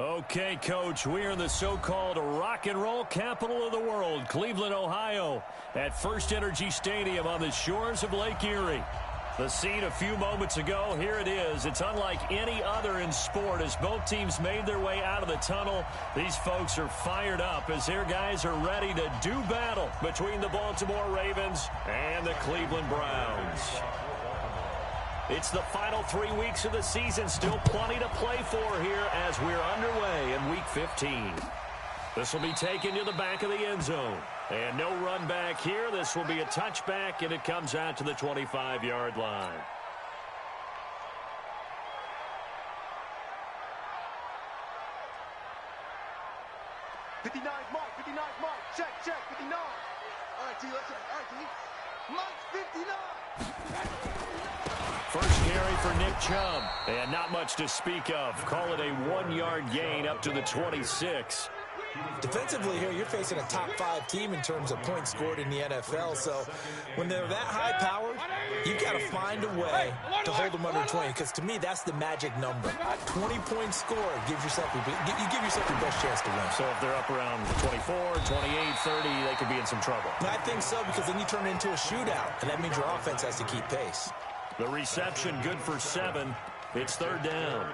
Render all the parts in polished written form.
Okay, Coach, we are in the so-called rock and roll capital of the world, Cleveland, Ohio, at First Energy Stadium on the shores of Lake Erie. The scene a few moments ago, here it is. It's unlike any other in sport as both teams made their way out of the tunnel. These folks are fired up as their guys are ready to do battle between the Baltimore Ravens and the Cleveland Browns. It's the final 3 weeks of the season, still plenty to play for here as we're underway in Week 15. This will be taken to the back of the end zone. And no run back here. This will be a touchback, and it comes out to the 25-yard line. Mark, 59, Mark. Check, 59. All right, T, let's Mark's 59. First carry for Nick Chubb, and not much to speak of. Call it a 1-yard gain up to the 26. Defensively here, you're facing a top 5 team in terms of points scored in the NFL. So when they're that high-powered, you've got to find a way to hold them under 20. Because to me, that's the magic number. 20 points scored gives yourself you give yourself your best chance to win. So if they're up around 24, 28, 30, they could be in some trouble. I think so, because then you turn it into a shootout, and that means your offense has to keep pace. The reception good for 7. It's third down.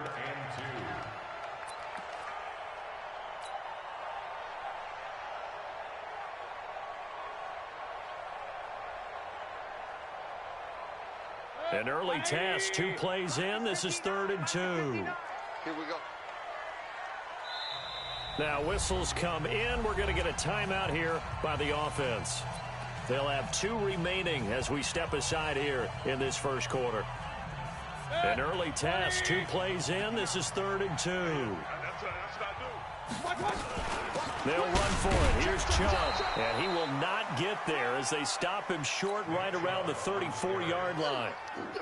An early task, 2 plays in. This is 3rd and 2. Here we go. Now whistles come in. We're going to get a timeout here by the offense. They'll have 2 remaining as we step aside here in this first quarter. An early task, 2 plays in. This is 3rd and 2. They'll run for it. Here's Chubb, and he will not get there as they stop him short right around the 34-yard line.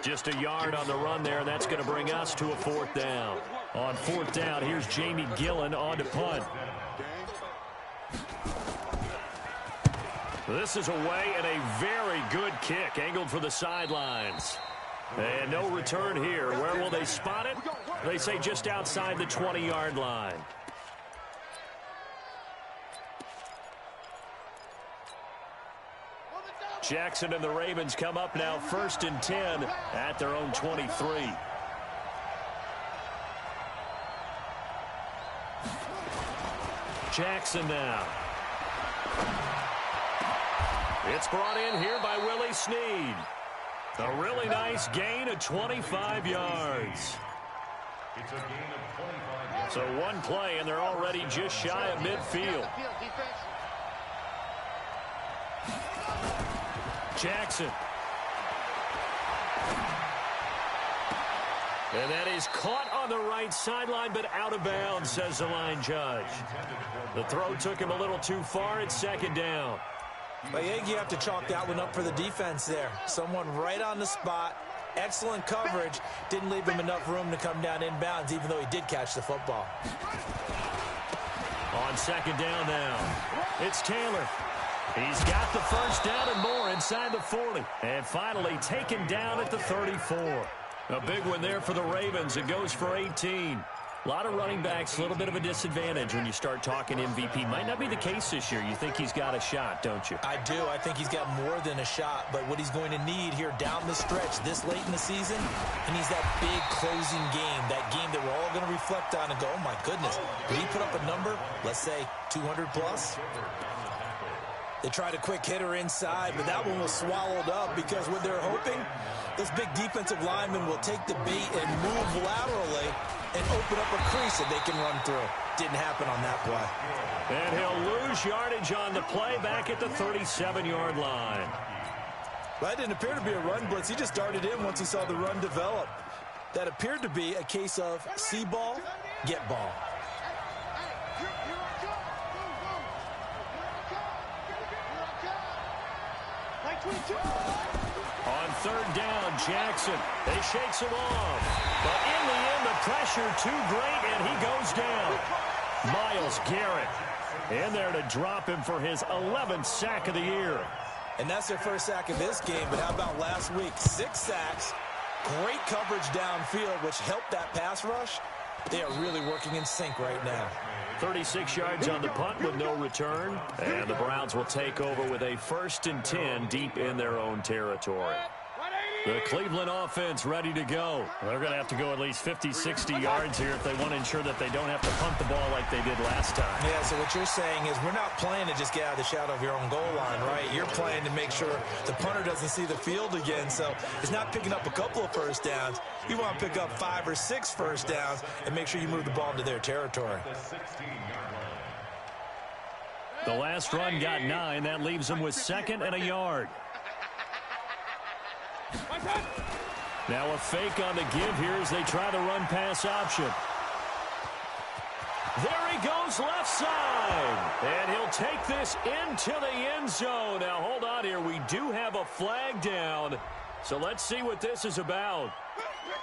Just a yard on the run there, and that's going to bring us to a 4th down. On 4th down, here's Jamie Gillen on to punt. This is away and a very good kick angled for the sidelines. And no return here. Where will they spot it? They say just outside the 20-yard line. Jackson and the Ravens come up now 1st and 10 at their own 23. Jackson now. It's brought in here by Willie Snead. A really nice gain of 25 yards. So 1 play, and they're already just shy of midfield. Jackson. And that is caught on the right sideline, but out of bounds, says the line judge. The throw took him a little too far. It's 2nd down. I think you have to chalk that one up for the defense there. Someone right on the spot. Excellent coverage. Didn't leave him enough room to come down inbounds, even though he did catch the football. On 2nd down now, it's Taylor. He's got the first down and more inside the 40. And finally taken down at the 34. A big one there for the Ravens. It goes for 18. A lot of running backs, a little bit of a disadvantage when you start talking MVP. Might not be the case this year. You think he's got a shot, don't you? I do. I think he's got more than a shot. But what he's going to need here down the stretch this late in the season, he needs that big closing game, that game that we're all going to reflect on and go, oh, my goodness, did he put up a number, let's say 200 plus? They tried a quick hitter inside, but that one was swallowed up because what they're hoping, this big defensive lineman will take the beat and move laterally and open up a crease that they can run through. Didn't happen on that play. And he'll lose yardage on the play back at the 37-yard line. That didn't appear to be a run blitz. He just darted in once he saw the run develop. That appeared to be a case of see ball, get ball. On 3rd down, Jackson. They shakes him off. But in the end, the pressure too great, and he goes down. Myles Garrett in there to drop him for his 11th sack of the year. And that's their first sack of this game, but how about last week? 6 sacks, great coverage downfield, which helped that pass rush. They are really working in sync right now. 36 yards on the punt with no return. And the Browns will take over with a 1st and 10 deep in their own territory. The Cleveland offense ready to go. They're going to have to go at least 50, 60 yards here if they want to ensure that they don't have to punt the ball like they did last time. Yeah, so what you're saying is we're not playing to just get out of the shadow of your own goal line, right? You're playing to make sure the punter doesn't see the field again. So it's not picking up a couple of first downs. You want to pick up 5 or 6 first downs and make sure you move the ball into their territory. The last run got 9. That leaves them with 2nd and a yard. Now a fake on the give here as they try the run-pass option. There he goes left side. And he'll take this into the end zone. Now hold on here. We do have a flag down. So let's see what this is about.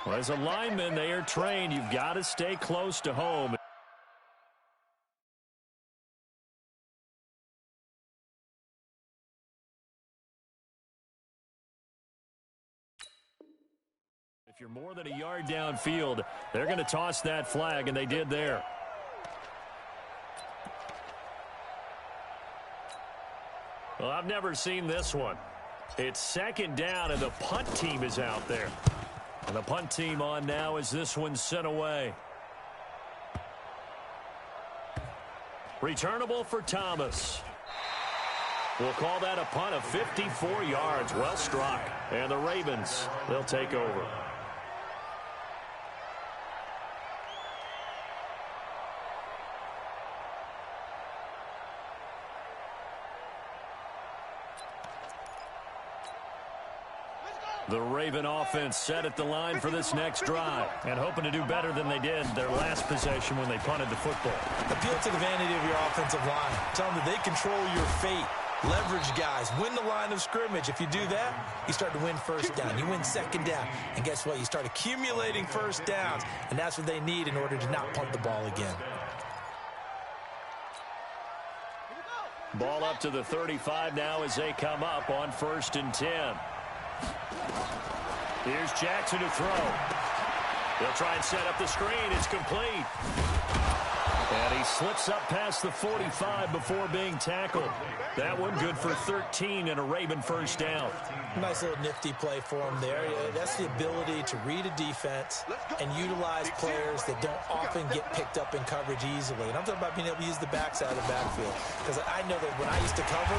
Well, as a lineman, they are trained. You've got to stay close to home. If you're more than a yard downfield, they're going to toss that flag, and they did there. Well, I've never seen this one. It's 2nd down, and the punt team is out there. And the punt team on now as this one's sent away. Returnable for Thomas. We'll call that a punt of 54 yards. Well struck. And the Ravens, they'll take over. The Raven offense set at the line for this next drive and hoping to do better than they did their last possession when they punted the football. Appeal to the vanity of your offensive line. Tell them that they control your fate. Leverage guys. Win the line of scrimmage. If you do that, you start to win first down. You win 2nd down. And guess what? You start accumulating first downs. And that's what they need in order to not punt the ball again. Ball up to the 35 now as they come up on 1st and 10. Here's Jackson to throw. They'll try and set up the screen. It's complete. And he slips up past the 45 before being tackled. That one good for 13 and a Raven 1st down. Nice little nifty play for him there. That's the ability to read a defense and utilize players that don't often get picked up in coverage easily. And I'm talking about being able to use the backside of the backfield. Because I know that when I used to cover,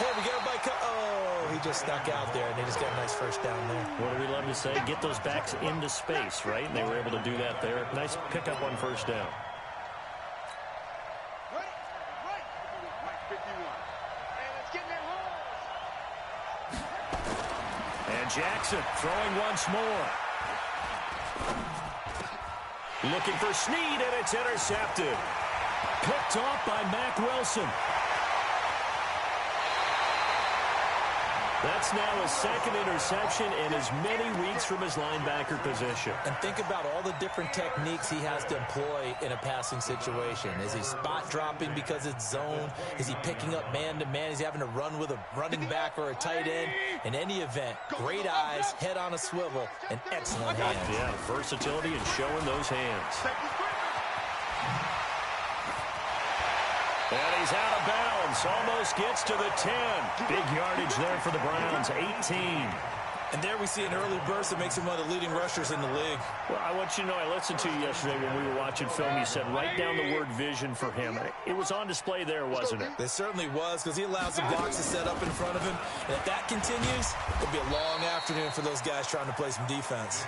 hey, we got everybody oh, he just snuck out there, and they just got a nice 1st down there. What do we love to say? Get those backs into space, right? And they were able to do that there. Nice pickup on 1st down. And Jackson throwing once more. Looking for Snead, and it's intercepted. Picked off by Mack Wilson. That's now his 2nd interception in as many weeks from his linebacker position. And think about all the different techniques he has to employ in a passing situation. Is he spot dropping because it's zone? Is he picking up man-to-man? Is he having to run with a running back or a tight end? In any event, great eyes, head on a swivel, and excellent hands. Yeah, versatility and showing those hands. And he's out of bounds. Almost gets to the 10. Big yardage there for the Browns, 18. And there we see an early burst that makes him one of the leading rushers in the league. Well, I want you to know, I listened to you yesterday when we were watching film. You said write down the word vision for him. It was on display there, wasn't it? It certainly was, because he allows the blocks to set up in front of him. And if that continues, it'll be a long afternoon for those guys trying to play some defense.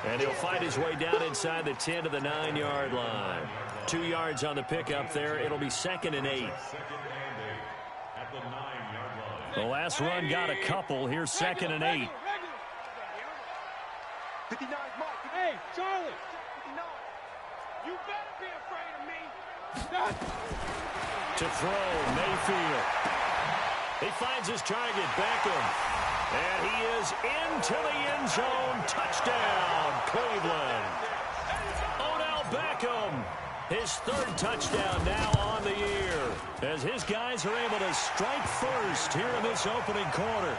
And he'll fight his way down inside the 10 to the 9-yard line. 2 yards on the pickup there. It'll be 2nd and 8. The last run got a couple. Here's 2nd and 8. 59, Mike. Hey, Charlie. 59. You better be afraid of me. To throw, Mayfield. He finds his target, Beckham. And he is into the end zone. Touchdown, Cleveland. Odell Beckham. His 3rd touchdown now on the year, as his guys are able to strike first here in this opening quarter.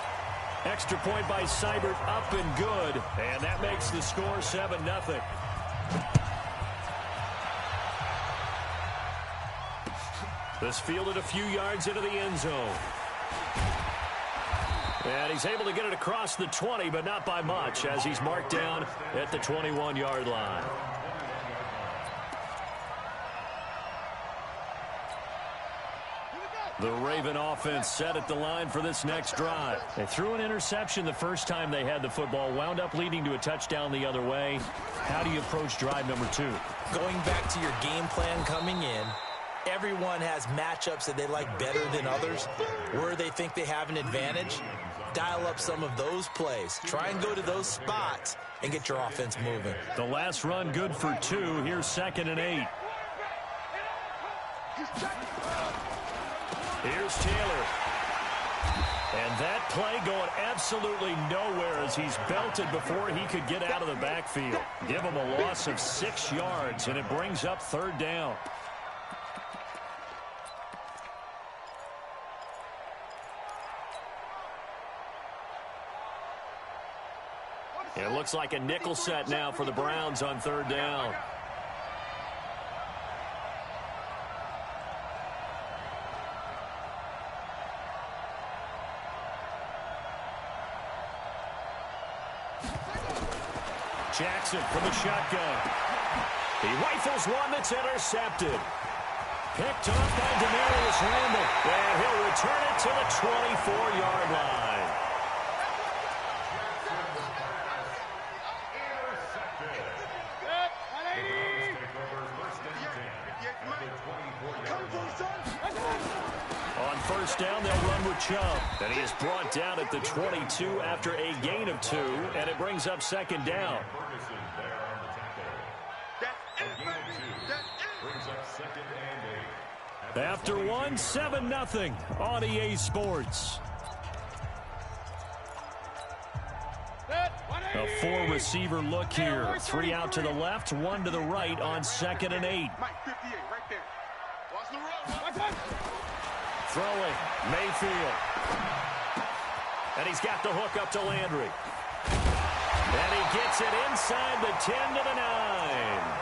Extra point by Seibert, up and good, and that makes the score 7-0. This fielded a few yards into the end zone. And he's able to get it across the 20, but not by much, as he's marked down at the 21-yard line. The Raven offense set at the line for this next drive. They threw an interception the first time they had the football, wound up leading to a touchdown the other way. How do you approach drive number 2? Going back to your game plan coming in, everyone has matchups that they like better than others, where they think they have an advantage. Dial up some of those plays. Try and go to those spots and get your offense moving. The last run good for 2. Here's 2nd and 8. Here's Taylor. And that play going absolutely nowhere as he's belted before he could get out of the backfield. Give him a loss of 6 yards, and it brings up 3rd down. It looks like a nickel set now for the Browns on 3rd down. Jackson from the shotgun. He rifles one that's intercepted. Picked off by Demarius Randall. And he'll return it to the 24-yard line. On 1st down, they'll run with Chubb. And he is brought down at the 22 after a gain of 2. And it brings up 2nd down. After 1, 7-0 on EA Sports. A 4-receiver look here. 3 out to the left, 1 to the right on 2nd and 8. Throwing, Mayfield. And he's got the hook up to Landry. And he gets it inside the 10 to the 9.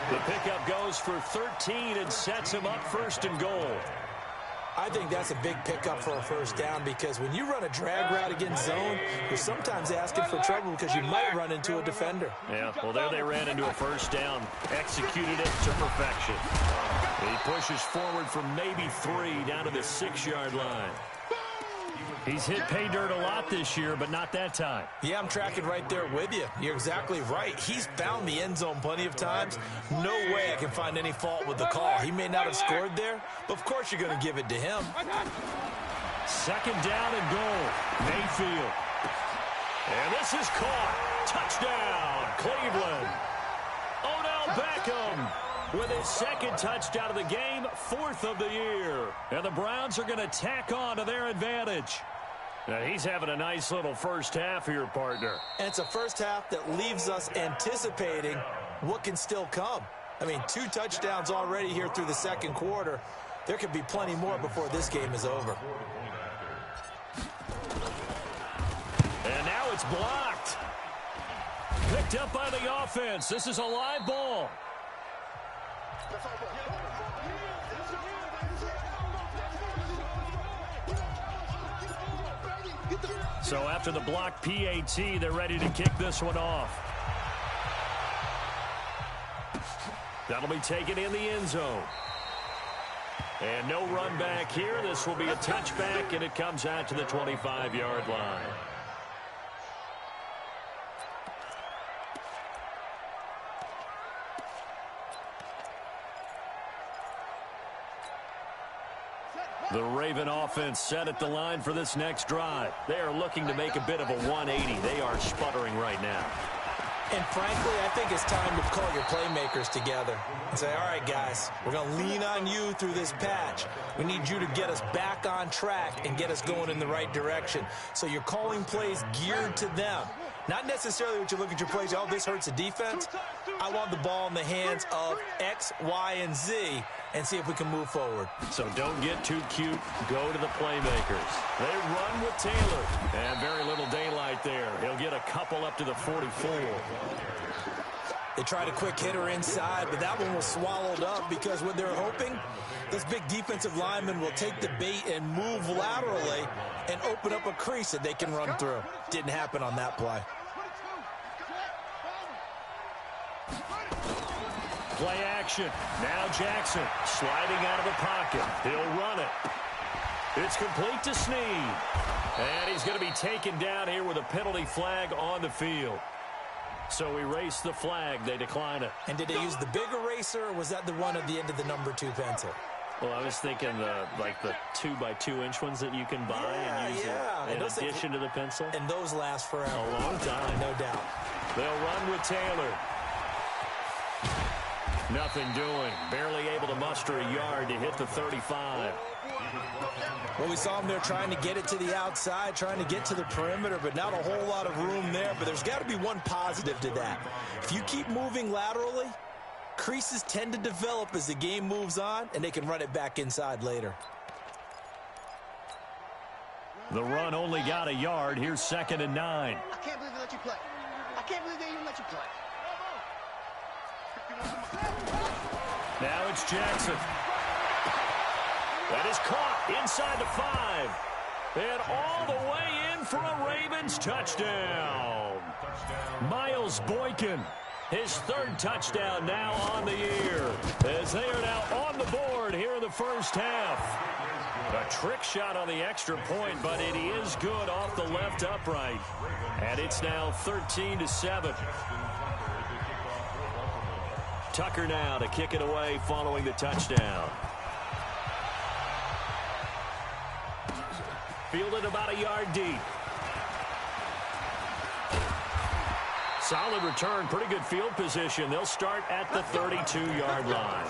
The pickup goes for 13 and sets him up 1st and goal. I think that's a big pickup for a 1st down, because when you run a drag route against zone, you're sometimes asking for trouble because you might run into a defender. Yeah, well, there they ran into a 1st down. Executed it to perfection. He pushes forward for maybe 3 down to the 6-yard line. He's hit pay dirt a lot this year, but not that time. Yeah, I'm tracking right there with you. You're exactly right. He's found the end zone plenty of times. No way I can find any fault with the call. He may not have scored there, but of course you're going to give it to him. 2nd down and goal. Mayfield. And this is caught. Touchdown, Cleveland. Odell Beckham with his 2nd touchdown of the game, 4th of the year. And the Browns are going to tack on to their advantage. Now, he's having a nice little 1st half here, partner. And it's a 1st half that leaves us anticipating what can still come. I mean, 2 touchdowns already here through the 2nd quarter. There could be plenty more before this game is over. And now it's blocked. Picked up by the offense. This is a live ball. So after the block PAT, they're ready to kick this one off. That'll be taken in the end zone. And no run back here. This will be a touchback, and it comes out to the 25-yard line. The Raven offense set at the line for this next drive. They are looking to make a bit of a 180. They are sputtering right now. And frankly, I think it's time to call your playmakers together and say, all right, guys, we're going to lean on you through this patch. We need you to get us back on track and get us going in the right direction. So you're calling plays geared to them. Not necessarily what you look at your plays, oh, this hurts the defense. I want the ball in the hands of X, Y, and Z and see if we can move forward. So don't get too cute. Go to the playmakers. They run with Taylor. And very little daylight there. He'll get a couple up to the 44. They tried a quick hitter inside, but that one was swallowed up because what they're hoping, this big defensive lineman will take the bait and move laterally and open up a crease that they can run through. Didn't happen on that play. Play action. Now Jackson sliding out of the pocket. He'll run it. It's complete to Snead. And he's going to be taken down here with a penalty flag on the field. So erase the flag. They decline it. And did they use the big eraser, or was that the one at the end of the number 2 pencil? Well, I was thinking the 2x2-inch ones that you can buy and use in addition to the pencil. And those last forever. A long time. No doubt. They'll run with Taylor. Nothing doing. Barely able to muster a yard to hit the 35. Well, we saw him there trying to get it to the outside, trying to get to the perimeter, but not a whole lot of room there. But there's got to be one positive to that. If you keep moving laterally, creases tend to develop as the game moves on, and they can run it back inside later. The run only got a yard. Here's 2nd and 9. I can't believe they let you play. I can't believe they even let you play. Now it's Jackson. That is caught inside the 5. And all the way in for a Ravens touchdown. Miles Boykin, his 3rd touchdown now on the year, as they are now on the board here in the first half. A trick shot on the extra point, but it is good off the left upright. And it's now 13-7. Tucker now to kick it away following the touchdown. Fielded about a yard deep. Solid return, pretty good field position. They'll start at the 32-yard line.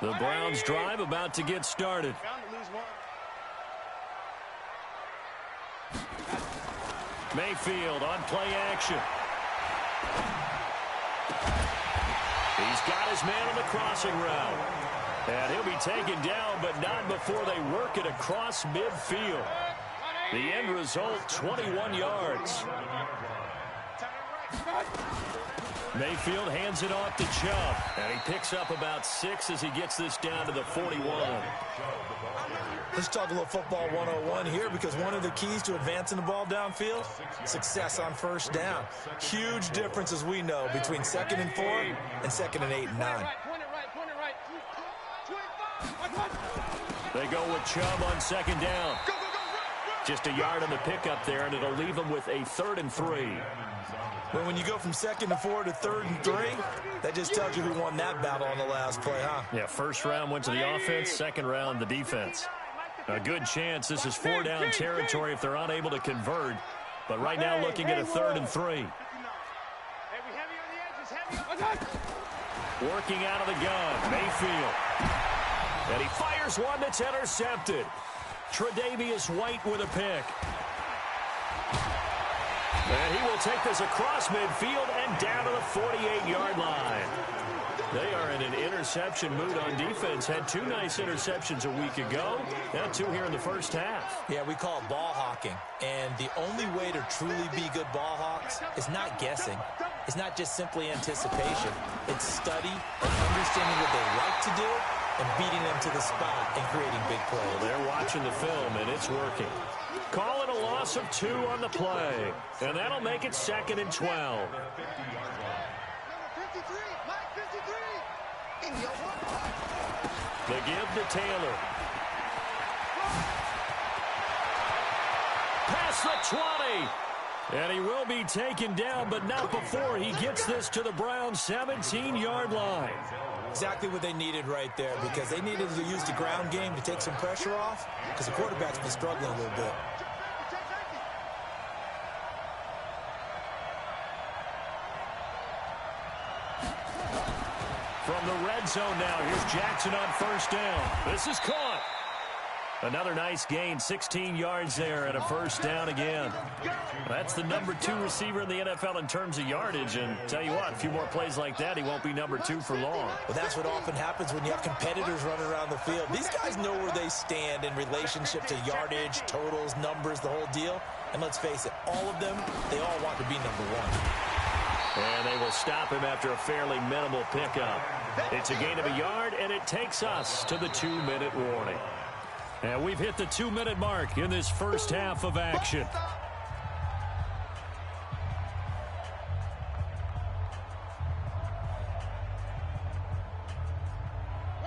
The Browns drive about to get started. Mayfield on play action. He's got his man on the crossing route. And he'll be taken down, but not before they work it across midfield. The end result, 21 yards. Mayfield hands it off to Chubb. And he picks up about 6 as he gets this down to the 41. Let's talk a little football 101 here, because one of the keys to advancing the ball downfield, success on first down. Huge difference, as we know, between 2nd and 4 and 2nd and 8 and 9. They go with Chubb on 2nd down. Just a yard on the pickup there, and it'll leave them with a 3rd and 3. Well, when you go from 2nd and 4 to 3rd and 3, that just tells you who won that battle on the last play, huh? Yeah, first round went to the offense, 2nd round the defense. A good chance this is 4-down territory if they're unable to convert. But right now looking at a 3rd and 3. Working out of the gun, Mayfield. And he fires one that's intercepted. Tre'Davious White with a pick. And he will take this across midfield and down to the 48-yard line. They are in an interception mood on defense. Had 2 nice interceptions a week ago. Now 2 here in the first half. Yeah, we call it ball hawking. And the only way to truly be good ball hawks is not guessing. It's not just simply anticipation. It's study and understanding what they like to do and beating them to the spot and creating big plays. Well, they're watching the film, and it's working. Call it a loss of 2 on the play. And that'll make it 2nd and 12. The give to Taylor. Past the 20. And he will be taken down, but not before he gets this to the Browns' 17-yard line. Exactly what they needed right there, because they needed to use the ground game to take some pressure off, because the quarterback's been struggling a little bit. From the red zone now, here's Jackson on 1st down. This is caught. Another nice gain, 16 yards there and a first down again. That's the number 2 receiver in the NFL in terms of yardage, and tell you what, a few more plays like that, he won't be number 2 for long. Well, that's what often happens when you have competitors running around the field. These guys know where they stand in relationship to yardage, totals, numbers, the whole deal. And let's face it, all of them, they all want to be number 1. And they will stop him after a fairly minimal pickup. It's a gain of a yard, and it takes us to the 2-minute warning. And we've hit the 2-minute mark in this first half of action.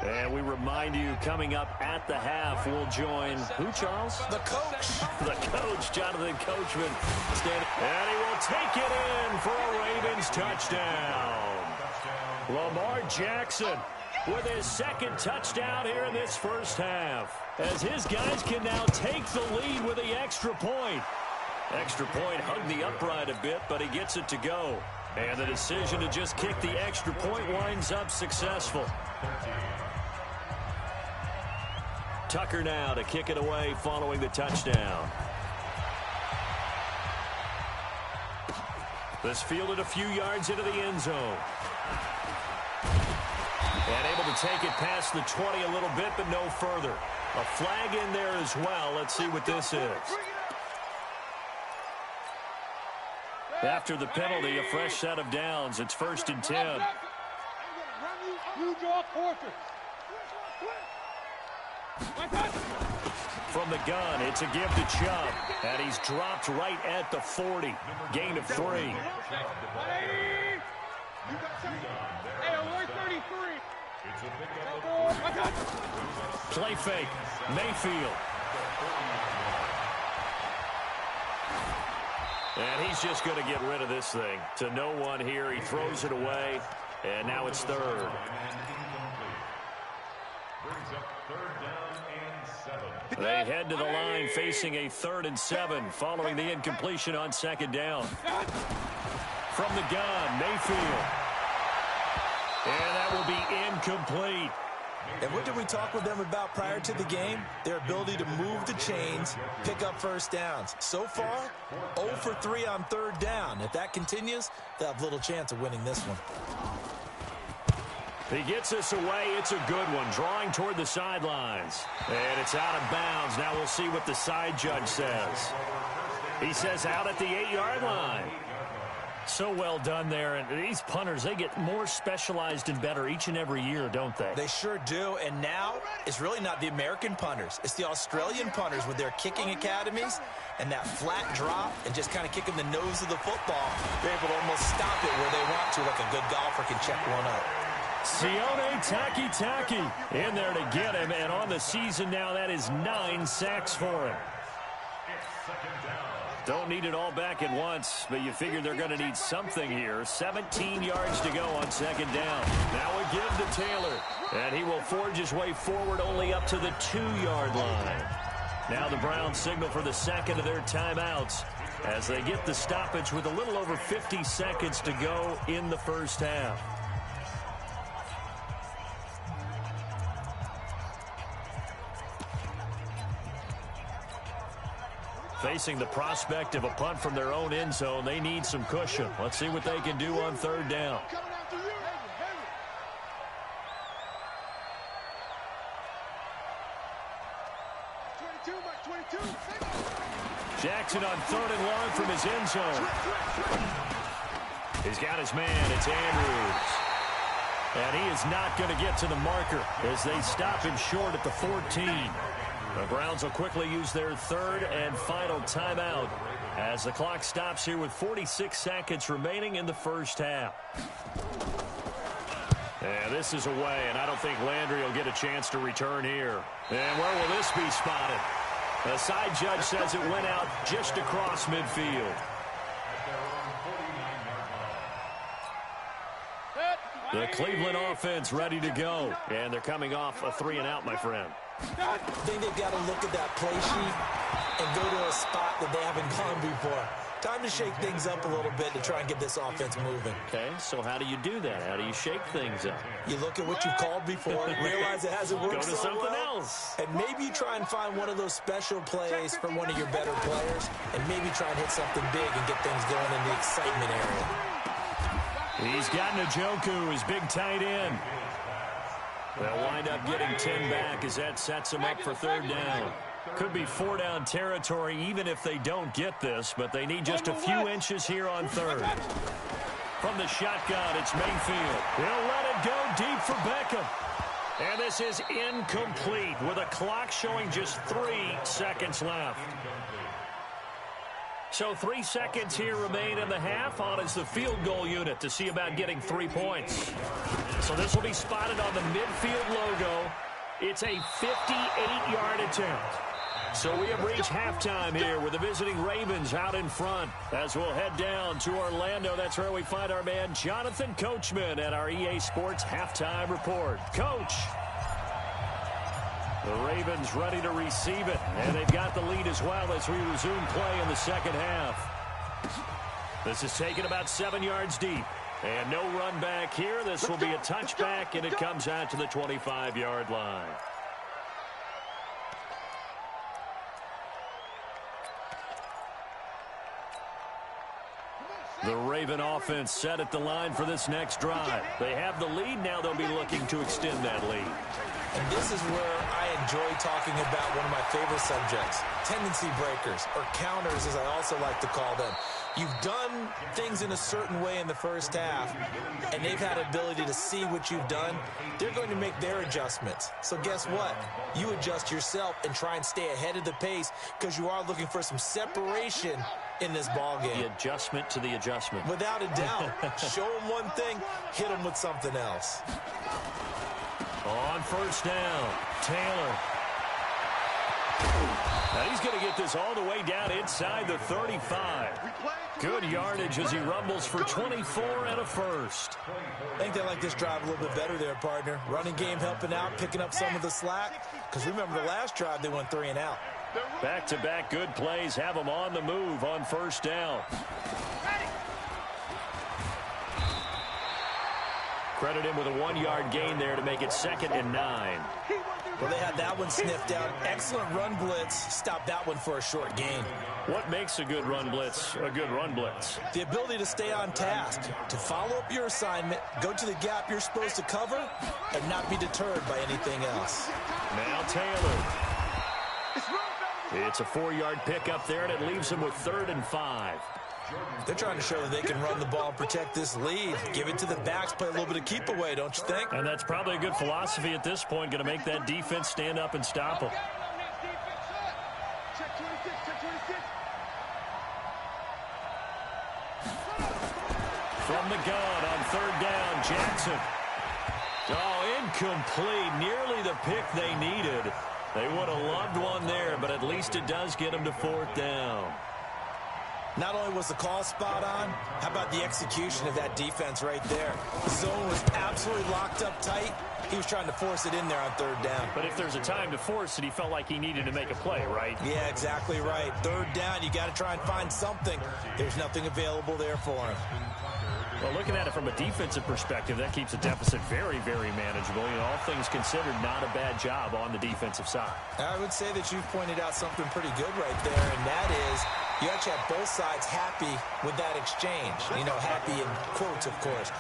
And we remind you, coming up at the half, we'll join who, Charles? The coach. The coach, Jonathan Coachman. And he will take it in for a Ravens touchdown. Lamar Jackson with his second touchdown here in this first half, as his guys can now take the lead with the extra point. Extra point hugged the upright a bit, but he gets it to go. And the decision to just kick the extra point winds up successful. Tucker now to kick it away following the touchdown. This fielded a few yards into the end zone. And able to take it past the 20 a little bit, but no further. A flag in there as well. Let's see what this is. After the penalty, a fresh set of downs. It's 1st and 10. You draw quarter. From the gun, it's a give to Chubb. And he's dropped right at the 40. Gain of 3. Hey, alert 33. Play fake. Mayfield. And he's just going to get rid of this thing. To no one here. He throws it away. And now it's 3rd. They head to the line facing a 3rd and 7 following the incompletion on 2nd down. From the gun, Mayfield. And that will be incomplete. And what did we talk with them about prior to the game? Their ability to move the chains, pick up first downs. So far, 0 for 3 on 3rd down. If that continues, they'll have little chance of winning this one. He gets us away. It's a good one. Drawing toward the sidelines. And it's out of bounds. Now we'll see what the side judge says. He says out at the 8-yard line. So well done there. And these punters, they get more specialized and better each and every year, don't they? They sure do. And now it's really not the American punters. It's the Australian punters with their kicking academies and that flat drop and just kind of kicking the nose of the football. They're able to almost stop it where they want to, like a good golfer can check one up. Sione Taki in there to get him, and on the season now, that is 9 sacks for him. Don't need it all back at once, but you figure they're going to need something here. 17 yards to go on 2nd down. Now a give to Taylor, and he will forge his way forward only up to the 2-yard line. Now the Browns signal for the second of their timeouts as they get the stoppage with a little over 50 seconds to go in the first half. Facing the prospect of a punt from their own end zone, they need some cushion. Let's see what they can do on 3rd down. Jackson on 3rd and long from his end zone. He's got his man. It's Andrews. And he is not going to get to the marker as they stop him short at the 14. The Browns will quickly use their 3rd and final timeout as the clock stops here with 46 seconds remaining in the first half. And this is away, and I don't think Landry will get a chance to return here. And where will this be spotted? The side judge says it went out just across midfield. The Cleveland offense ready to go. And they're coming off a 3-and-out, my friend. I think they've got to look at that play sheet and go to a spot that they haven't gone before. Time to shake things up a little bit to try and get this offense moving. Okay, so how do you do that? How do you shake things up? You look at what you've called before, realize it hasn't worked Go to so something well, else. and maybe you try and find one of those special plays for one of your better players, and maybe try and hit something big and get things going in the excitement area. He's got Njoku, his big tight end. They'll wind up getting 10 back as that sets him up for third down. Could be 4-down territory even if they don't get this, but they need just a few inches here on third. From the shotgun, it's Mayfield. He'll let it go deep for Beckham. And this is incomplete with a clock showing just 3 seconds left. So 3 seconds here remain in the half. On is the field goal unit to see about getting 3 points. So this will be spotted on the midfield logo. It's a 58-yard attempt. So we have reached halftime here with the visiting Ravens out in front. As we'll head down to Orlando, that's where we find our man Jonathan Coachman at our EA Sports Halftime Report. Coach. The Ravens ready to receive it, and they've got the lead as well as we resume play in the second half. This is taken about 7 yards deep, and no run back here. This will be a touchback, and it comes out to the 25-yard line. The Raven offense set at the line for this next drive. They have the lead. Now they'll be looking to extend that lead. And this is where I enjoy talking about one of my favorite subjects, tendency breakers, or counters as I also like to call them. You've done things in a certain way in the first half, and they've had ability to see what you've done. They're going to make their adjustments. So guess what? You adjust yourself and try and stay ahead of the pace because you are looking for some separation in this ball game. The adjustment to the adjustment. Without a doubt. Show them one thing, hit them with something else. On first down, Taylor. Now he's going to get this all the way down inside the 35. Good yardage as he rumbles for 24 and a first. I think they like this drive a little bit better there, partner. Running game helping out, picking up some of the slack. Because remember the last drive, they went 3 and out. Back-to-back good plays have them on the move on first down. Credit him with a 1-yard gain there to make it 2nd and 9. Well, they had that one sniffed out. Excellent run blitz. Stopped that one for a short gain. What makes a good run blitz a good run blitz? The ability to stay on task, to follow up your assignment, go to the gap you're supposed to cover, and not be deterred by anything else. Now Taylor. It's a 4-yard pickup there, and it leaves him with 3rd and 5. They're trying to show that they can run the ball and protect this lead. Give it to the backs, play a little bit of keep away, don't you think? And that's probably a good philosophy at this point, going to make that defense stand up and stop them. From the gun on 3rd down, Jackson. Oh, incomplete. Nearly the pick they needed. They would have loved one there, but at least it does get them to 4th down. Not only was the call spot on, how about the execution of that defense right there? The zone was absolutely locked up tight. He was trying to force it in there on 3rd down. But if there's a time to force it, he felt like he needed to make a play, right? Yeah, exactly right. 3rd down, you got to try and find something. There's nothing available there for him. Well, looking at it from a defensive perspective, that keeps the deficit very, very manageable. You know, all things considered, not a bad job on the defensive side. I would say that you've pointed out something pretty good right there, and that is you actually have both sides happy with that exchange. You know, happy in quotes, of course.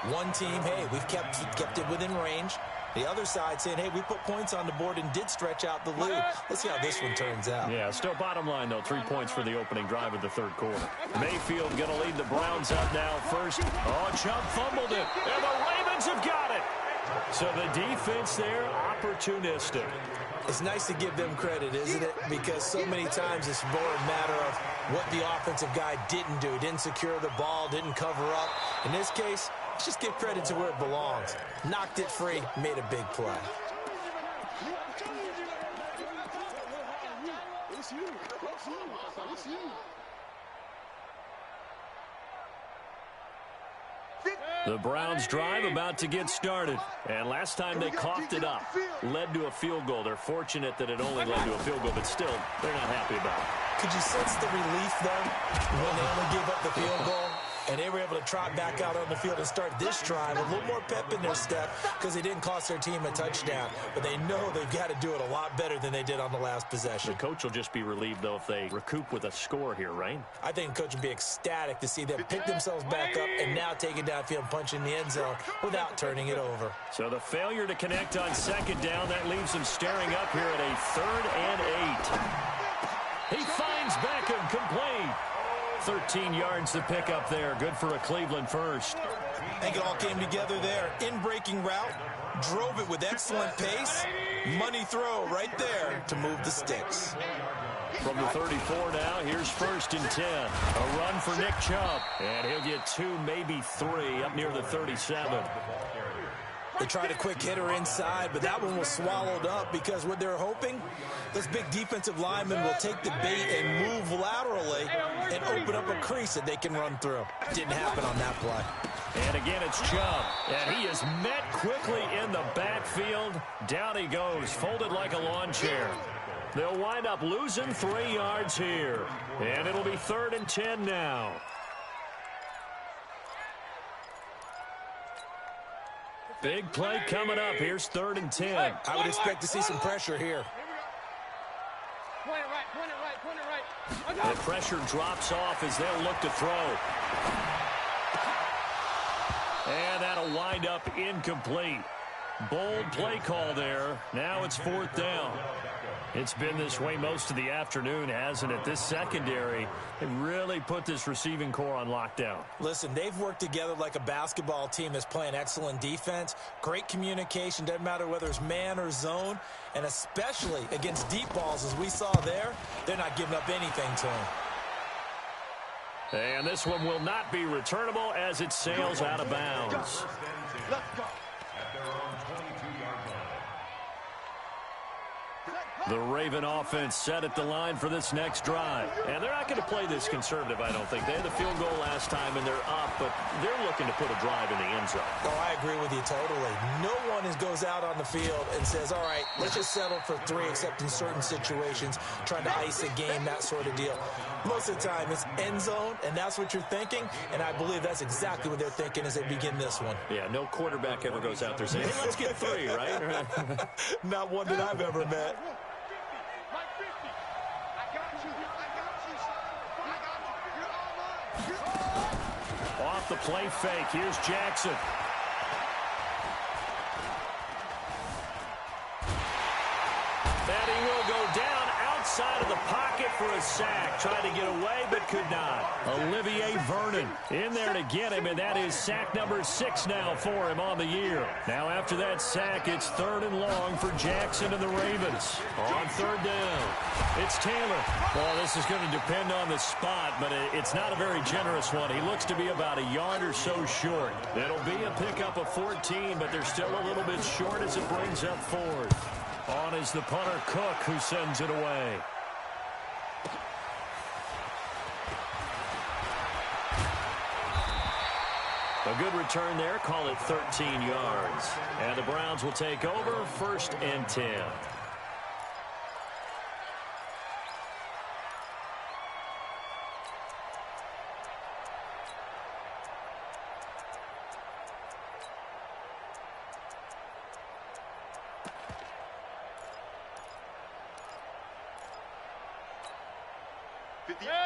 One team, hey, we've kept it within range. The other side saying, hey, we put points on the board and did stretch out the lead. Let's see how this one turns out. Yeah, still bottom line, though, 3 points for the opening drive of the 3rd quarter. Mayfield going to lead the Browns up now first. Oh, Chubb fumbled it, and the Ravens have got it. So the defense there, opportunistic. It's nice to give them credit, isn't it? Because so many times it's more a matter of what the offensive guy didn't do. Didn't secure the ball, didn't cover up. In this case, let's just give credit to where it belongs. Knocked it free, made a big play. The Browns drive about to get started. And last time they coughed it up, led to a field goal. They're fortunate that it only led to a field goal, but still, they're not happy about it. Could you sense the relief, though, when they only gave up the field goal? And they were able to trot back out on the field and start this drive. A little more pep in their step because they didn't cost their team a touchdown. But they know they've got to do it a lot better than they did on the last possession. The coach will just be relieved, though, if they recoup with a score here, right? I think the coach would be ecstatic to see them pick themselves back up and now take it downfield and punch in the end zone without turning it over. So the failure to connect on second down, that leaves them staring up here at a 3rd and 8. He finds Beckham, complete. 13 yards to pick up there. Good for a Cleveland first. I think it all came together there. In-breaking route, drove it with excellent pace. Money throw right there to move the sticks. From the 34 now, here's 1st and 10. A run for Nick Chubb. And he'll get 2, maybe 3, up near the 37. They tried a quick hitter inside, but that one was swallowed up because what they're hoping, this big defensive lineman will take the bait and move laterally and open up a crease that they can run through. Didn't happen on that play. And again, it's Chubb. And he is met quickly in the backfield. Down he goes, folded like a lawn chair. They'll wind up losing 3 yards here. And it'll be 3rd and 10 now. Big play coming up. Here's 3rd and 10. I would expect to see some pressure here. Point it right. The pressure drops off as they'll look to throw. And that'll wind up incomplete. Bold play call there. Now it's 4th down. It's been this way most of the afternoon, hasn't it? This secondary, they really put this receiving core on lockdown. Listen, they've worked together like a basketball team that's playing excellent defense. Great communication, doesn't matter whether it's man or zone. And especially against deep balls, as we saw there, they're not giving up anything to them. And this one will not be returnable as it sails out of bounds. Let's go. The Raven offense set at the line for this next drive. And they're not going to play this conservative, I don't think. They had the field goal last time, and they're up, but they're looking to put a drive in the end zone. Oh, I agree with you totally. No one goes out on the field and says, all right, let's just settle for 3, except in certain situations, trying to ice a game, that sort of deal. Most of the time, it's end zone, and that's what you're thinking, and I believe that's exactly what they're thinking as they begin this one. Yeah, no quarterback ever goes out there saying, hey, let's get 3, right? Not one that I've ever met. Off the play fake, here's Jackson. And he will go down outside of the pocket for a sack. Tried to get away, but could not. Olivier Vernon in there to get him, and that is sack number 6 now for him on the year. Now after that sack, it's 3rd and long for Jackson and the Ravens. On 3rd down, it's Taylor. Well, this is going to depend on the spot, but it's not a very generous one. He looks to be about a yard or so short. It'll be a pickup of 14, but they're still a little bit short as it brings up 4th. On is the punter, Cook, who sends it away. A good return there, call it 13 yards. And the Browns will take over, 1st and 10.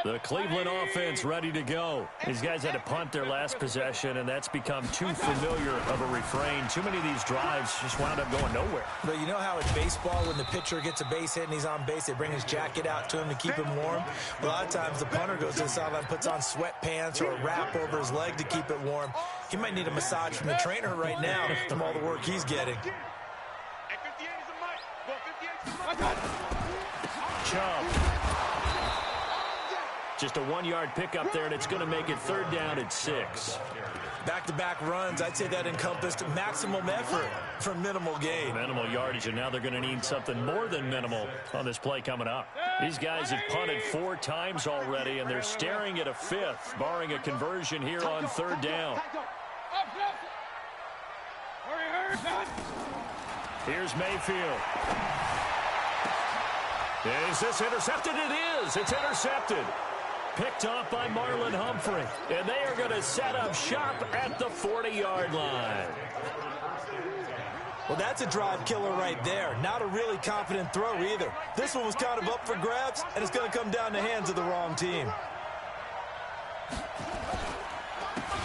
The Cleveland offense ready to go. These guys had to punt their last possession, and that's become too familiar of a refrain. Too many of these drives just wound up going nowhere. But you know how in baseball, when the pitcher gets a base hit and he's on base, they bring his jacket out to him to keep him warm? A lot of times the punter goes to the sideline, puts on sweatpants or a wrap over his leg to keep it warm. He might need a massage from the trainer right now from all the work he's getting. Chubb. Just a 1-yard pickup there, and it's going to make it 3rd down at 6. Back-to-back runs, I'd say that encompassed maximum effort for minimal gain. Minimal yardage, and now they're going to need something more than minimal on this play coming up. These guys have punted 4 times already, and they're staring at a 5th, barring a conversion here on 3rd down. Here's Mayfield. Is this intercepted? It is. It's intercepted. Picked off by Marlon Humphrey. And they are going to set up shop at the 40-yard line. Well, that's a drive killer right there. Not a really confident throw either. This one was kind of up for grabs, and it's going to come down the hands of the wrong team.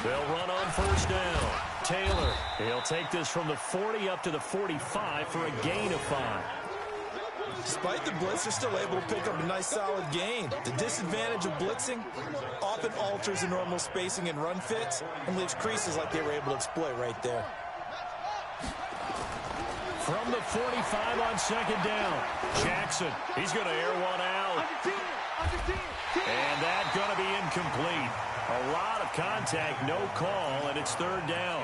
They'll run on first down. Taylor, he'll take this from the 40 up to the 45 for a gain of 5. Despite the blitz, they're still able to pick up a nice solid gain. The disadvantage of blitzing often alters the normal spacing and run fits and leaves creases like they were able to exploit right there. From the 45 on second down, Jackson, he's going to air one out. And that's going to be incomplete. A lot of contact, no call, and it's third down.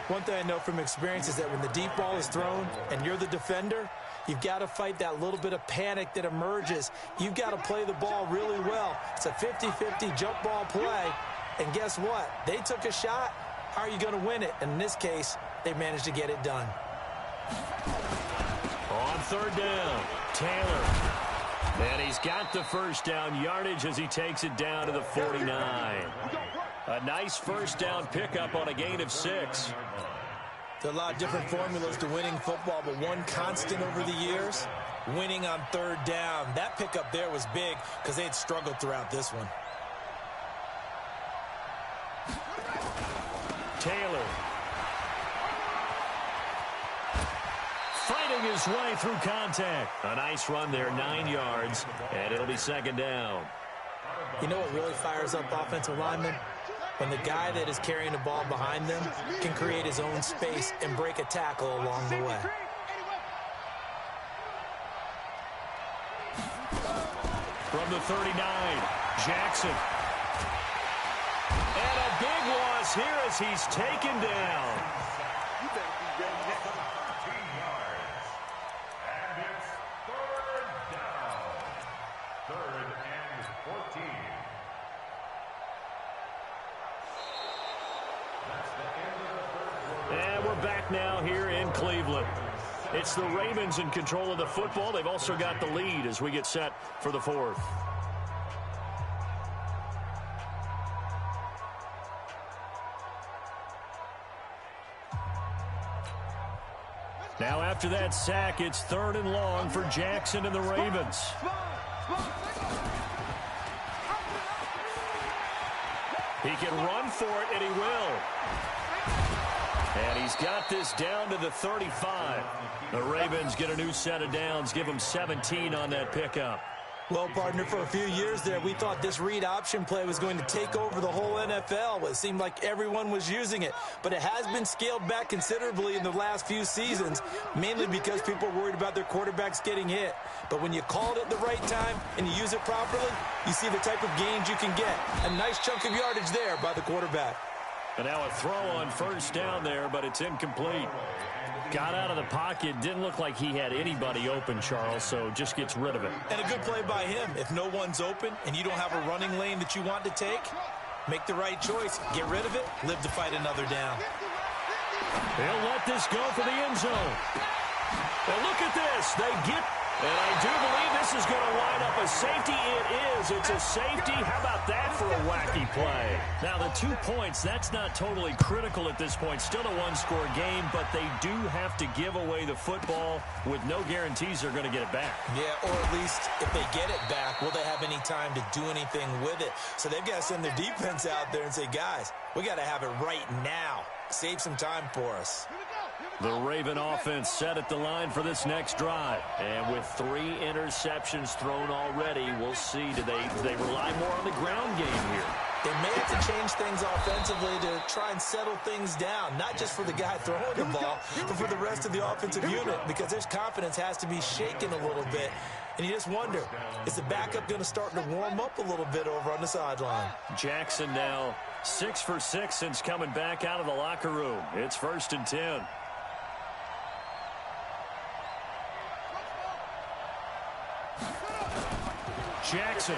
One thing I know from experience is that when the deep ball is thrown and you're the defender, you've got to fight that little bit of panic that emerges. You've got to play the ball really well. It's a 50-50 jump ball play. And guess what? They took a shot. How are you going to win it? And in this case, they managed to get it done. On third down, Taylor. And he's got the first down yardage as he takes it down to the 49. A nice first down pickup on a gain of 6. There are a lot of different formulas to winning football, but one constant over the years, winning on third down. That pickup there was big because they had struggled throughout this one. Taylor. Fighting his way through contact. A nice run there, 9 yards, and it'll be second down. You know what really fires up offensive linemen? When the guy that is carrying the ball behind them can create his own space and break a tackle along the way. From the 39, Jackson. And a big loss here as he's taken down. And we're back now here in Cleveland. It's the Ravens in control of the football. They've also got the lead as we get set for the fourth. Now after that sack, it's 3rd and long for Jackson and the Ravens. He can run for it, and he will. And he's got this down to the 35. The Ravens get a new set of downs, give them 17 on that pickup. Well, partner, for a few years there, we thought this read option play was going to take over the whole NFL. It seemed like everyone was using it. But it has been scaled back considerably in the last few seasons, mainly because people are worried about their quarterbacks getting hit. But when you call it at the right time and you use it properly, you see the type of gains you can get. A nice chunk of yardage there by the quarterback. And now a throw on first down there, but it's incomplete. Got out of the pocket. Didn't look like he had anybody open, Charles, so just gets rid of it. And a good play by him. If no one's open and you don't have a running lane that you want to take, make the right choice. Get rid of it. Live to fight another down. They'll let this go for the end zone. And look at this. They get... And I do believe this is going to wind up a safety. It is. It's a safety. How about that for a wacky play? Now, the 2 points, that's not totally critical at this point. Still a one-score game, but they do have to give away the football with no guarantees they're going to get it back. Yeah, or at least if they get it back, will they have any time to do anything with it? So they've got to send their defense out there and say, guys, we got to have it right now. Save some time for us. The Raven offense set at the line for this next drive. And with 3 interceptions thrown already, we'll see. Do they rely more on the ground game here? They may have to change things offensively to try and settle things down, not just for the guy throwing the ball, but for the rest of the offensive unit, because their confidence has to be shaken a little bit. And you just wonder, is the backup going to start to warm up a little bit over on the sideline? Jackson now 6 for 6 since coming back out of the locker room. It's 1st and 10. Jackson.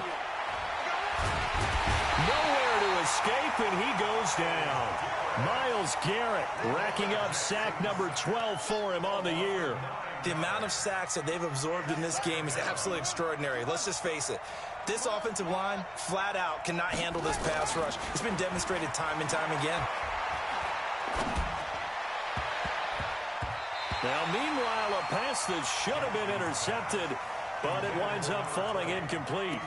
Nowhere to escape, and he goes down. Myles Garrett racking up sack number 12 for him on the year. The amount of sacks that they've absorbed in this game is absolutely extraordinary. Let's just face it. This offensive line, flat out, cannot handle this pass rush. It's been demonstrated time and time again. Now, meanwhile, a pass that should have been intercepted, but it winds up falling incomplete.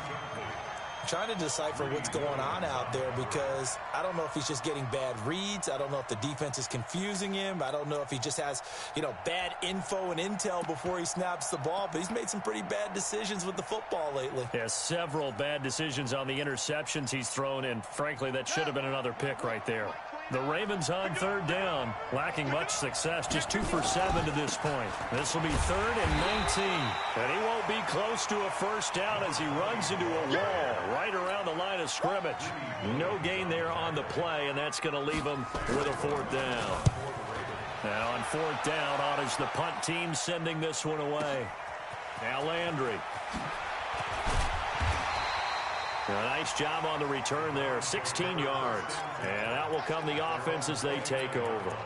Trying to decipher what's going on out there because I don't know if he's just getting bad reads. I don't know if the defense is confusing him. I don't know if he just has, bad info and intel before he snaps the ball. But he's made some pretty bad decisions with the football lately. Yeah, several bad decisions on the interceptions he's thrown, and frankly, that should have been another pick right there. The Ravens on third down, lacking much success, just 2 for 7 to this point. This will be 3rd and 19. And he won't be close to a first down as he runs into a wall right around the line of scrimmage. No gain there on the play, and that's going to leave him with a 4th down. Now on 4th down, on is the punt team sending this one away. Now Landry. A nice job on the return there, 16 yards. And out will come the offense as they take over.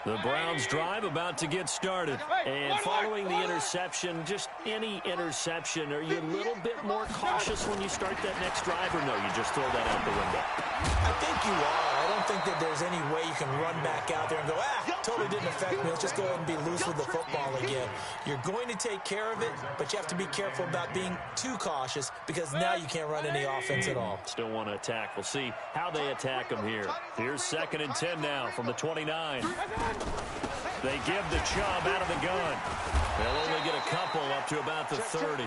The Browns drive about to get started. And following the interception, just any interception, are you a little bit more cautious when you start that next drive, or no, you just throw that out the window? I think you are. I don't think that there's any way you can run back out there and go, totally didn't affect me. Let's just go ahead and be loose with the football again. You're going to take care of it, but you have to be careful about being too cautious because now you can't run any offense at all. Still want to attack. We'll see how they attack them here. Here's 2nd and 10 now from the 29. They give the Chubb out of the gun. They'll only get a couple up to about the 30.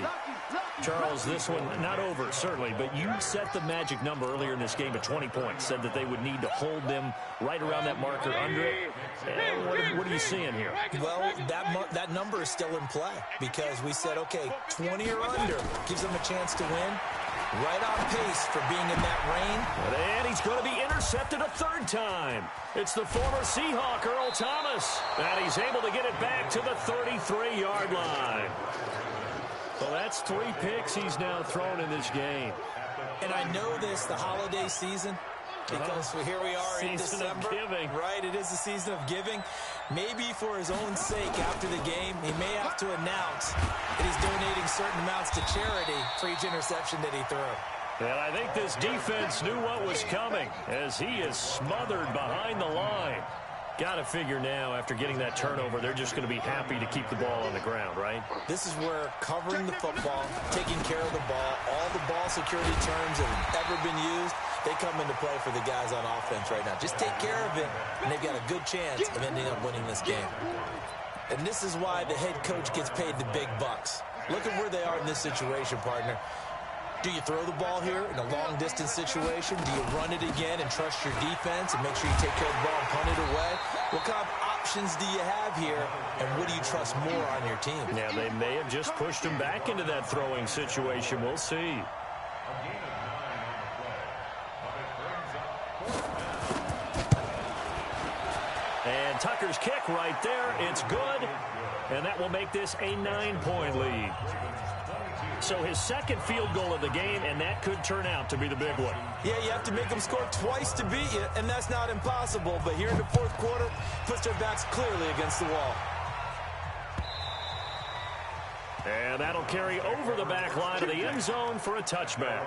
Charles, this one not over, certainly, but you set the magic number earlier in this game at 20 points, said that they would need to hold them right around that marker under it. And what are you seeing here? Well, that number is still in play because we said, okay, 20 or under gives them a chance to win. Right on pace for being in that range. And he's going to be intercepted a 3rd time. It's the former Seahawk, Earl Thomas. And he's able to get it back to the 33-yard line. So that's 3 picks he's now thrown in this game. And I know this, the holiday season, because here we are in December. Season of giving. Right, it is the season of giving. Maybe for his own sake after the game, he may have to announce that he's donating certain amounts to charity for each interception that he threw. And I think this defense knew what was coming as he is smothered behind the line. Got to figure now, after getting that turnover, they're just going to be happy to keep the ball on the ground, right? This is where covering the football, taking care of the ball, all the ball security terms that have ever been used, they come into play for the guys on offense right now. Just take care of it, and they've got a good chance of ending up winning this game. And this is why the head coach gets paid the big bucks. Look at where they are in this situation, partner. Do you throw the ball here in a long-distance situation? Do you run it again and trust your defense and make sure you take care of the ball and punt it away? What kind of options do you have here, and what do you trust more on your team? Yeah, they may have just pushed him back into that throwing situation. We'll see. And Tucker's kick right there. It's good, and that will make this a 9-point lead. So his 2nd field goal of the game, and that could turn out to be the big one. Yeah, you have to make them score twice to beat you, and that's not impossible. But here in the 4th quarter, puts their backs clearly against the wall. And that'll carry over the back line of the end zone for a touchback.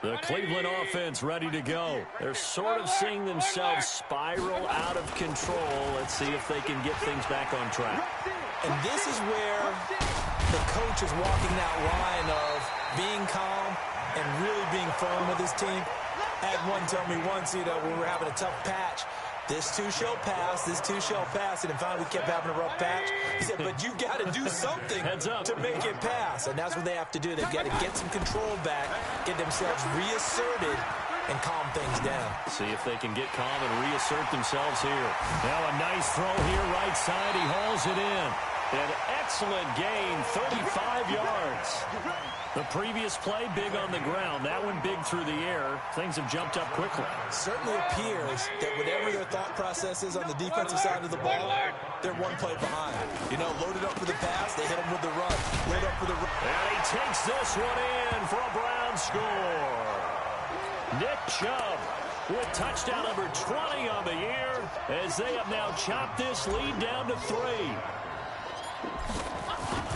The Cleveland offense ready to go. They're sort of seeing themselves spiral out of control. Let's see if they can get things back on track. And this is where the coach is walking that line of being calm and really being firm with his team. I had one tell me once, when we were having a tough patch, this too shall pass, this too shall pass, and then finally we kept having a rough patch. He said, but you've got to do something to make it pass, and that's what they have to do. They've got to get some control back, get themselves reasserted, and calm things down. See if they can get calm and reassert themselves here. Now a nice throw here, right side. He hauls it in. An excellent gain, 35 yards. The previous play, big on the ground. That one big through the air. Things have jumped up quickly. Certainly appears that whatever their thought process is on the defensive side of the ball, they're one play behind. Loaded up for the pass, they hit them with the run. Load up for the run. And he takes this one in for a Brown score. Nick Chubb with touchdown number 20 on the year as they have now chopped this lead down to 3.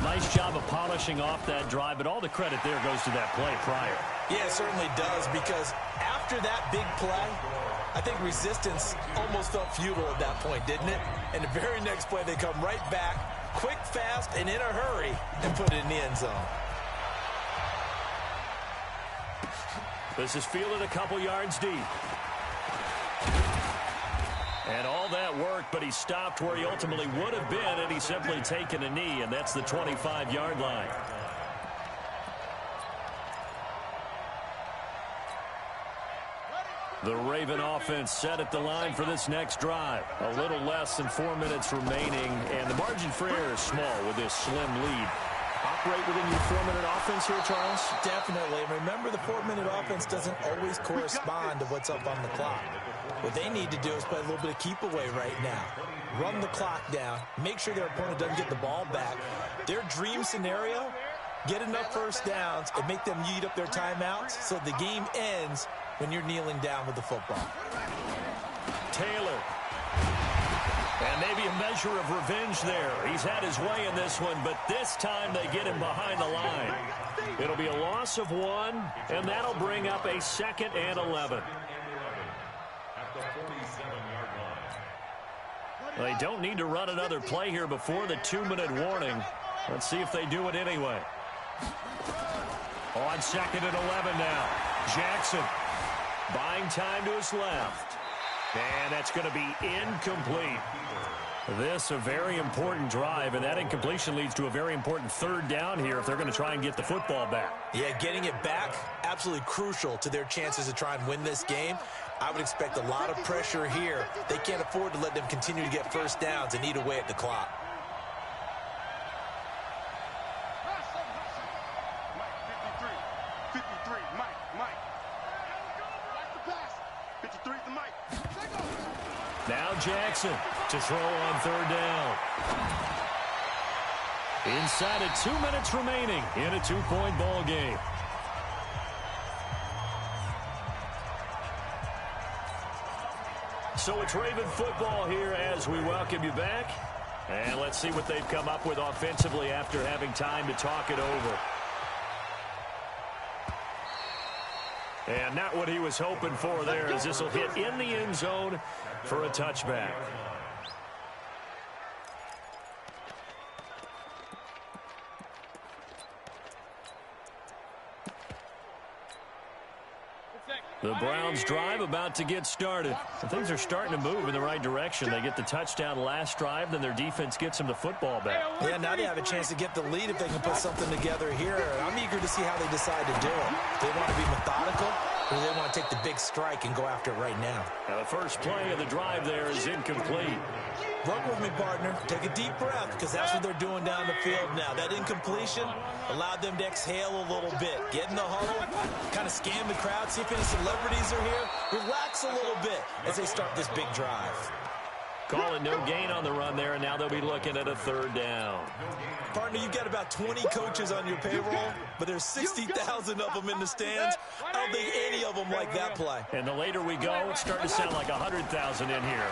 Nice job of polishing off that drive, but all the credit there goes to that play prior. Yeah, it certainly does, because after that big play, I think resistance almost felt futile at that point, didn't it? And the very next play, they come right back, quick, fast, and in a hurry, and put it in the end zone. This is fielded a couple yards deep. And all that worked, but he stopped where he ultimately would have been, and he's simply taken a knee, and that's the 25-yard line. The Raven offense set at the line for this next drive. A little less than 4 minutes remaining, and the margin for error is small with this slim lead. Operate within your 4-minute offense here, Charles? Definitely. And remember, the 4-minute offense doesn't always correspond to what's up on the clock. What they need to do is play a little bit of keep away right now. Run the clock down. Make sure their opponent doesn't get the ball back. Their dream scenario, get enough first downs and make them eat up their timeouts so the game ends when you're kneeling down with the football. Taylor. And maybe a measure of revenge there. He's had his way in this one, but this time they get him behind the line. It'll be a loss of 1, and that'll bring up a 2nd and 11. They don't need to run another play here before the 2-minute warning. Let's see if they do it anyway. On 2nd and 11 now. Jackson buying time to his left. And that's going to be incomplete. This a very important drive, and that incompletion leads to a very important 3rd down here if they're going to try and get the football back. Yeah, getting it back, absolutely crucial to their chances to try and win this game. I would expect a lot of pressure here. They can't afford to let them continue to get first downs and eat away at the clock. Now Jackson to throw on 3rd down. Inside of 2 minutes remaining in a 2-point ball game. So it's Raven football here as we welcome you back. And let's see what they've come up with offensively after having time to talk it over. And not what he was hoping for there, as this will hit in the end zone for a touchback. The Browns drive about to get started. And things are starting to move in the right direction. They get the touchdown last drive, then their defense gets them the football back. Yeah, now they have a chance to get the lead if they can put something together here. I'm eager to see how they decide to do it. They want to be methodical, or do they want to take the big strike and go after it right now? Now the first play of the drive there is incomplete. Work with me, partner. Take a deep breath, because that's what they're doing down the field now. That incompletion allowed them to exhale a little bit. Get in the huddle, kind of scan the crowd, see if any celebrities are here. Relax a little bit as they start this big drive. Calling no gain on the run there, and now they'll be looking at a 3rd down. Partner, you've got about 20 coaches on your payroll, but there's 60,000 of them in the stands. I don't think any of them like that play. And the later we go, it's starting to sound like 100,000 in here.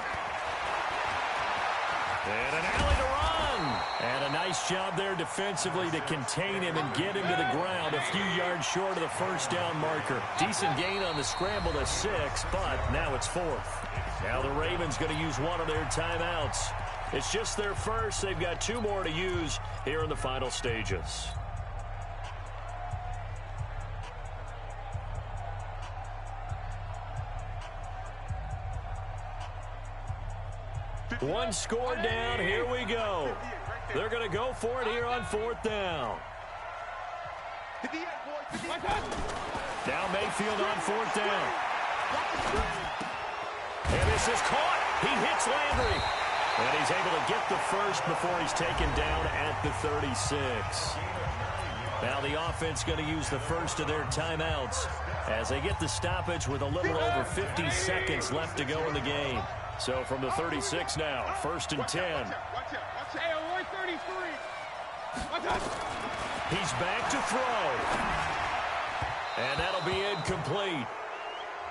And an alley to run. And a nice job there defensively to contain him and get him to the ground a few yards short of the 1st down marker. Decent gain on the scramble to 6, but now it's 4th. Now the Ravens going to use one of their timeouts. It's just their first. They've got 2 more to use here in the final stages. One score down. Here we go. They're going to go for it here on 4th down. Now Mayfield on 4th down. And this is caught. He hits Landry. And he's able to get the first before he's taken down at the 36. Now the offense going to use the first of their timeouts as they get the stoppage with a little over 50 seconds left to go in the game. So from the 36 now, 1st and 10. He's back to throw. And that'll be incomplete.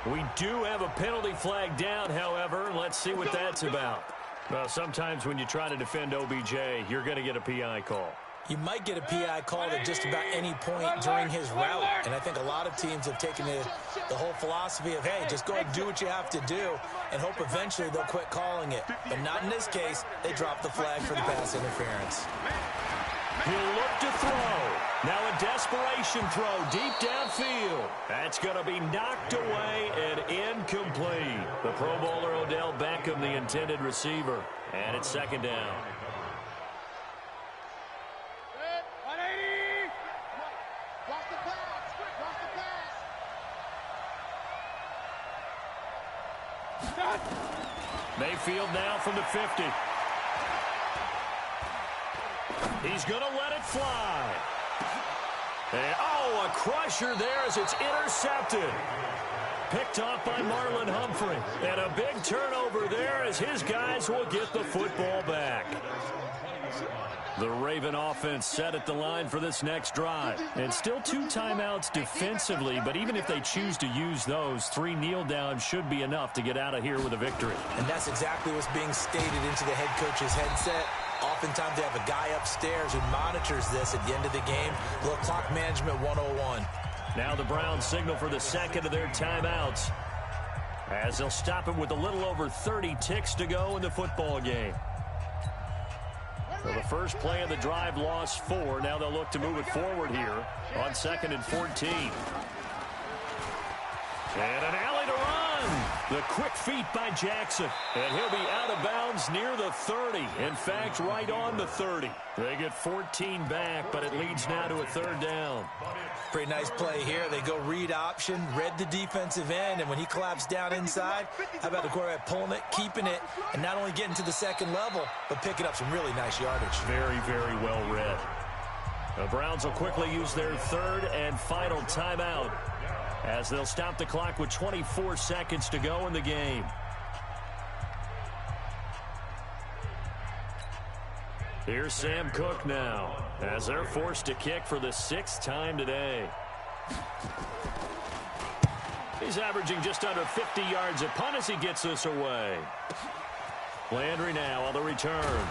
We do have a penalty flag down, however. Let's see what that's about. Well, sometimes when you try to defend OBJ, you're going to get a PI call. You might get a PI called at just about any point during his route. And I think a lot of teams have taken the whole philosophy of, hey, just go ahead and do what you have to do and hope eventually they'll quit calling it. But not in this case. They dropped the flag for the pass interference. He'll look to throw. Now a desperation throw deep downfield. That's going to be knocked away and incomplete. The Pro Bowler Odell Beckham, the intended receiver. And it's second down. Mayfield now from the 50. He's going to let it fly. And, oh, a crusher there as it's intercepted. Picked off by Marlon Humphrey. And a big turnover there as his guys will get the football back. The Raven offense set at the line for this next drive. And still 2 timeouts defensively, but even if they choose to use those, 3 kneel downs should be enough to get out of here with a victory. And that's exactly what's being stated into the head coach's headset. Oftentimes they have a guy upstairs who monitors this at the end of the game. A little clock management 101. Now the Browns signal for the second of their timeouts, as they'll stop it with a little over 30 ticks to go in the football game. So the first play of the drive lost 4. Now they'll look to move it forward here on 2nd and 14. And an alley to run. The quick feet by Jackson. And he'll be out of bounds near the 30. In fact, right on the 30. They get 14 back, but it leads now to a 3rd down. Pretty nice play here. They go read option, read the defensive end, and when he collapsed down inside, how about the quarterback pulling it, keeping it, and not only getting to the second level, but picking up some really nice yardage. Very, very well read. The Browns will quickly use their 3rd and final timeout, as they'll stop the clock with 24 seconds to go in the game. Here's Sam Cook now, as they're forced to kick for the 6th time today. He's averaging just under 50 yards a punt as he gets this away. Landry now on the return.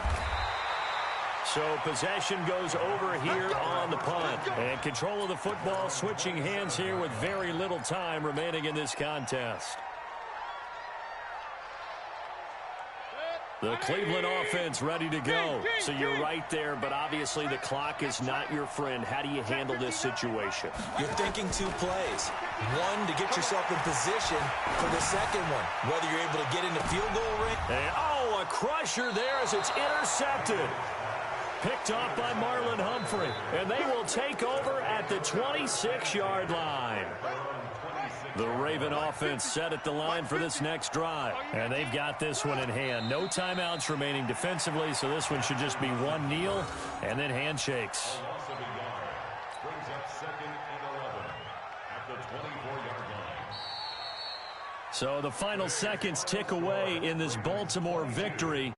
So possession goes over here on the punt. And control of the football switching hands here with very little time remaining in this contest. The Cleveland offense ready to go. So you're right there, but obviously the clock is not your friend. How do you handle this situation? You're thinking 2 plays. One, to get yourself in position for the second one, whether you're able to get in the field goal ring. And, oh, a crusher there as it's intercepted. Picked off by Marlon Humphrey. And they will take over at the 26-yard line. The Raven offense set at the line for this next drive. And they've got this one in hand. No timeouts remaining defensively, so this one should just be 1 kneel and then handshakes. So the final seconds tick away in this Baltimore victory.